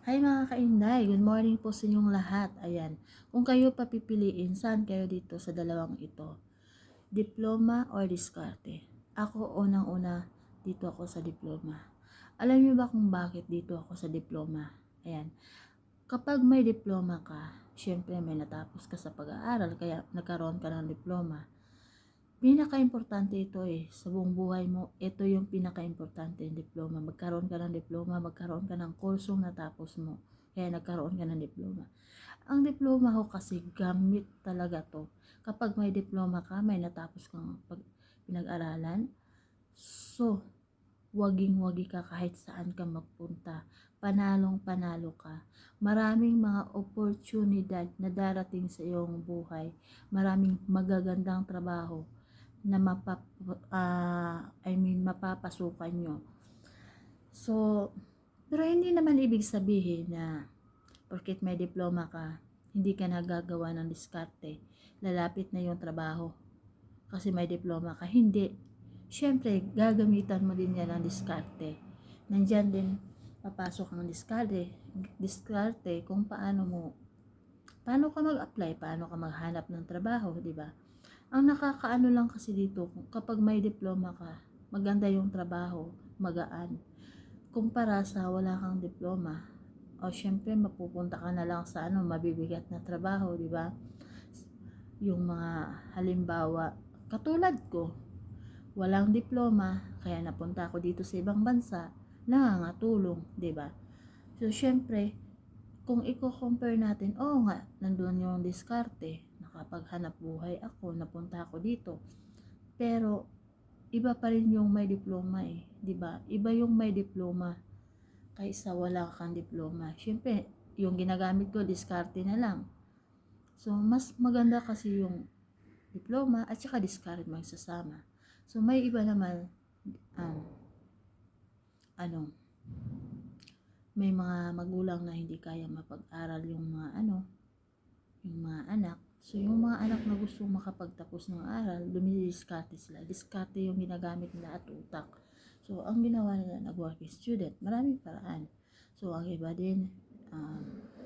Hi mga kainday, good morning po sa inyong lahat. Ayan, kung kayo papipiliin, saan kayo dito sa dalawang ito? Diploma or diskarte? Ako unang-una, dito ako sa diploma. Alam niyo ba kung bakit dito ako sa diploma? Ayan, kapag may diploma ka, syempre may natapos ka sa pag-aaral, kaya nagkaroon ka ng diploma. Pinaka-importante ito sa buong buhay mo. Ito yung pinaka-importante, yung diploma. Magkaroon ka ng diploma, magkaroon ka ng kursong natapos mo. Kaya nagkaroon ka ng diploma. Ang diploma ho kasi gamit talaga to. Kapag may diploma ka, may natapos kang pinag-aralan. So, waging-wagi ka kahit saan ka magpunta. Panalong-panalo ka. Maraming mga oportunidad na darating sa iyong buhay. Maraming magagandang trabaho na mapapasukan nyo. So, pero hindi naman ibig sabihin na porket may diploma ka, hindi ka nagagawa ng diskarte. Lalapit na yung trabaho kasi may diploma ka. Hindi. Siyempre, gagamitan mo din yan ng diskarte. Nandyan din papasok ang diskarte kung paano ka mag-apply, paano ka maghanap ng trabaho, di ba? Ang nakakaano lang kasi dito, kapag may diploma ka, maganda yung trabaho, magaan. Kumpara sa wala kang diploma, o syempre mapupunta ka na lang sa mabibigat na trabaho, di ba? Yung mga halimbawa, katulad ko, walang diploma, kaya napunta ako dito sa ibang bansa, nangangatulong, di ba? So syempre, kung i-compare natin, oo nga, nandun yung diskarte, nakapaghanap buhay ako, napunta ako dito. Pero iba pa rin yung may diploma 'di ba? Iba yung may diploma kaysa wala kang diploma. Syempre, yung ginagamit ko diskarte na lang. So mas maganda kasi yung diploma at saka diskarte magsasama. So may iba naman um, ano, may mga magulang na hindi kaya mapag-aral yung mga anak. So, yung mga anak na gusto makapagtapos ng aral, dumidiskarte sila. Diskarte yung ginagamit nila at utak. So, ang ginawa nila, nag-working student, maraming paraan. So, ang iba din,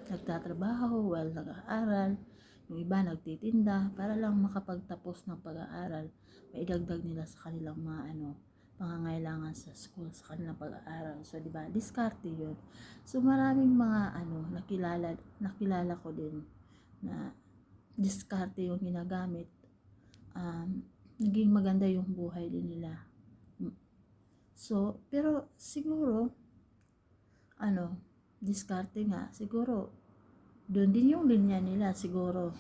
nagtatrabaho while nag-aaral. Yung iba, nagtitinda para lang makapagtapos ng pag-aaral. Maidagdag nila sa kanilang mga pangangailangan sa school, sa kanilang pag-aaral. So, di ba, diskarte yun. So, maraming mga nakilala ko din na diskarte yung ginagamit, naging maganda yung buhay din nila. So, pero siguro, diskarte nga, siguro, doon din yung linya nila, siguro,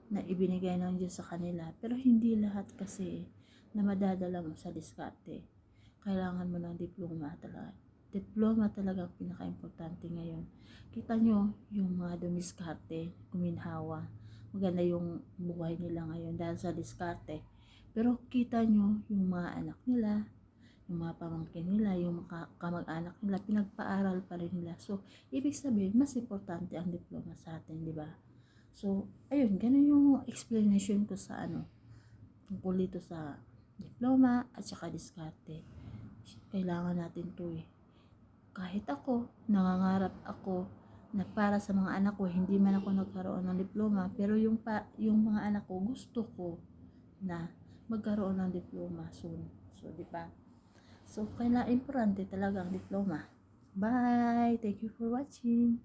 na ibinigay ng Diyos sa kanila. Pero hindi lahat kasi na madadala mo sa diskarte. Kailangan mo ng diploma talaga. Diploma talaga ang pinaka-importante ngayon. Kita nyo, yung mga dumiskarte, kuminhawa, maganda yung buhay nila ngayon dahil sa diskarte. Pero kita nyo, yung mga anak nila, yung mga pamangkin nila, yung mga kamag-anak nila, pinagpaaral pa rin nila. So, ibig sabihin, mas importante ang diploma sa atin, di ba? So, ayun, ganun yung explanation ko sa tungkol dito sa diploma at saka diskarte. Kailangan natin to Kahit ako, nangangarap ako na para sa mga anak ko, hindi man ako nagkaroon ng diploma, pero yung mga anak ko, gusto ko na magkaroon ng diploma soon. So, di ba? So, kailangan importante talaga ang diploma. Bye! Thank you for watching.